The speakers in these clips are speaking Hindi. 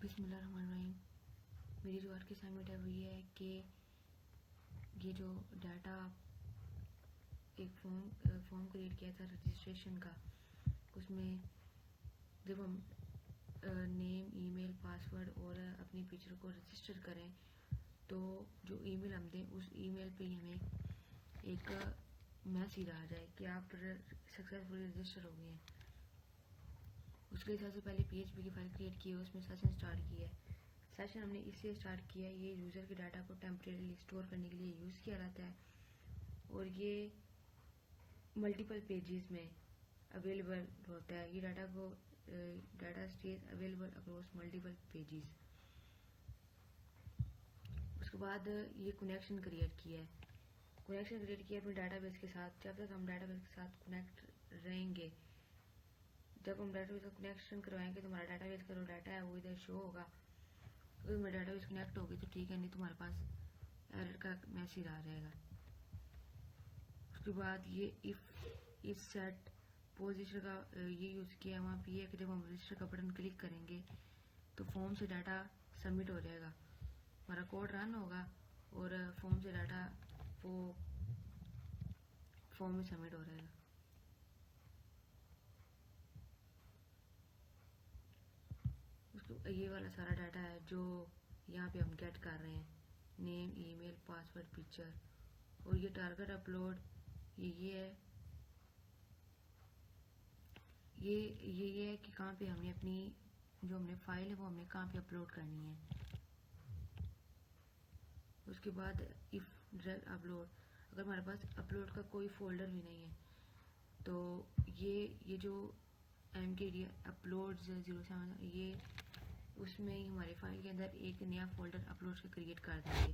बिस्मिल्लाहिर्रहमानिर्रहीम। मेरी जो आज की असाइनमेंट है वो ये है कि ये जो डाटा एक फॉर्म क्रिएट किया था रजिस्ट्रेशन का, उसमें जब हम नेम, ईमेल, पासवर्ड और अपनी पिक्चर को रजिस्टर करें तो जो ईमेल हम दें उस ईमेल पे ही हमें एक मैसेज आ जाए कि आप सक्सेसफुली रजिस्टर हो गए हैं। उसके लिए सबसे पहले PHP की फाइल क्रिएट की है, उसमें सेशन स्टार्ट किया है। सेशन हमने इसलिए स्टार्ट किया है, ये यूज़र के डाटा को टेम्परेरी स्टोर करने के लिए यूज़ किया जाता है और ये मल्टीपल पेजेस में अवेलेबल होता है। ये data stage available across multiple pages. उसके बाद ये कनेक्शन क्रिएट किया है अपने डाटाबेस के साथ। जब तक हम डाटाबेस के साथ कनेक्ट रहेंगे, जब हम डाटाबेस का कनेक्शन करवाएंगे तो हमारा डाटाबेस का जो डाटा है वो इधर शो होगा। अगर हमारा डाटाबेस कनेक्ट होगी तो ठीक है, नहीं तो हमारे पास एरर का मैसेज आ जाएगा। उसके बाद ये इफ सेट पोजिशन का ये यूज़ किया है। वहाँ पे ये कि जब हम रजिस्टर का बटन क्लिक करेंगे तो फॉर्म से डाटा सबमिट हो जाएगा, हमारा कोड रन होगा और फॉर्म से डाटा वो फॉर्म में सबमिट हो जाएगा। उसको ये वाला सारा डाटा है जो यहाँ पे हम गेट कर रहे हैं, नेम, ईमेल, पासवर्ड, पिक्चर। और ये टारगेट अपलोड ये है, ये है कि कहाँ पे हमने अपनी जो हमने फाइल है वो हमने कहाँ पे अपलोड करनी है। उसके बाद इफ डायरेक्ट अपलोड, अगर हमारे पास अपलोड का कोई फोल्डर भी नहीं है तो ये जो MKD अपलोड 07 ये उसमें ही हमारी फाइल के अंदर एक नया फोल्डर अपलोड के क्रिएट कर देंगे।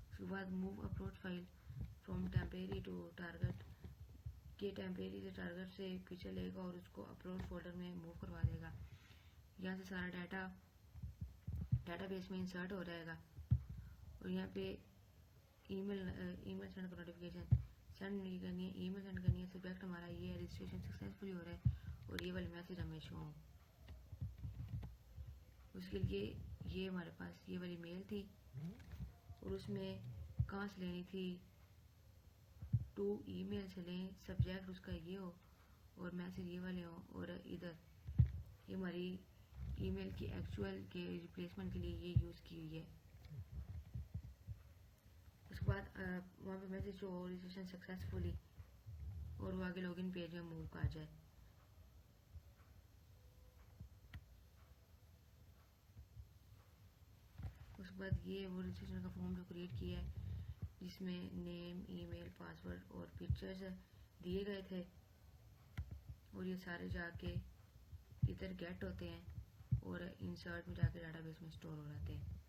उसके बाद move upload file from temporary to target, के टेम्परेरी से टारगेट से पिक्चर लेगा और उसको अपलोड फोल्डर में मूव करवा देगा। यहाँ से सारा डाटा डाटाबेस में इंसर्ट हो जाएगा और यहाँ पे ईमेल सेंड का नोटिफिकेशन सेंड नहीं करनी है, ईमेल सेंड करनी है। सब्जेक्ट हमारा ये है, रजिस्ट्रेशन सक्सेसफुली हो रहा है और ये वाले मैसेज हमें शो हो। उसके लिए ये हमारे पास ये वाली मेल थी और उसमें कहाँ से लेनी थी, टू ईमेल से लें, सब्जेक्ट उसका ये हो और मैसेज ये वाले हो। और इधर ये हमारी ईमेल की एक्चुअल के रिप्लेसमेंट के लिए ये यूज़ की हुई है। उसके बाद वहाँ पे मैसेज जो हो रजिस्ट्रेशन सक्सेसफुली और वो आगे लॉगिन पेज में मूव कर जाए। उसके बाद ये वो रजिस्ट्रेशन का फॉर्म जो क्रिएट किया है जिसमें नेम, ईमेल, पासवर्ड और पिक्चर्स दिए गए थे और ये सारे जाके इधर गेट होते हैं और इंसर्ट में जाके डाटाबेस में स्टोर हो जाते हैं।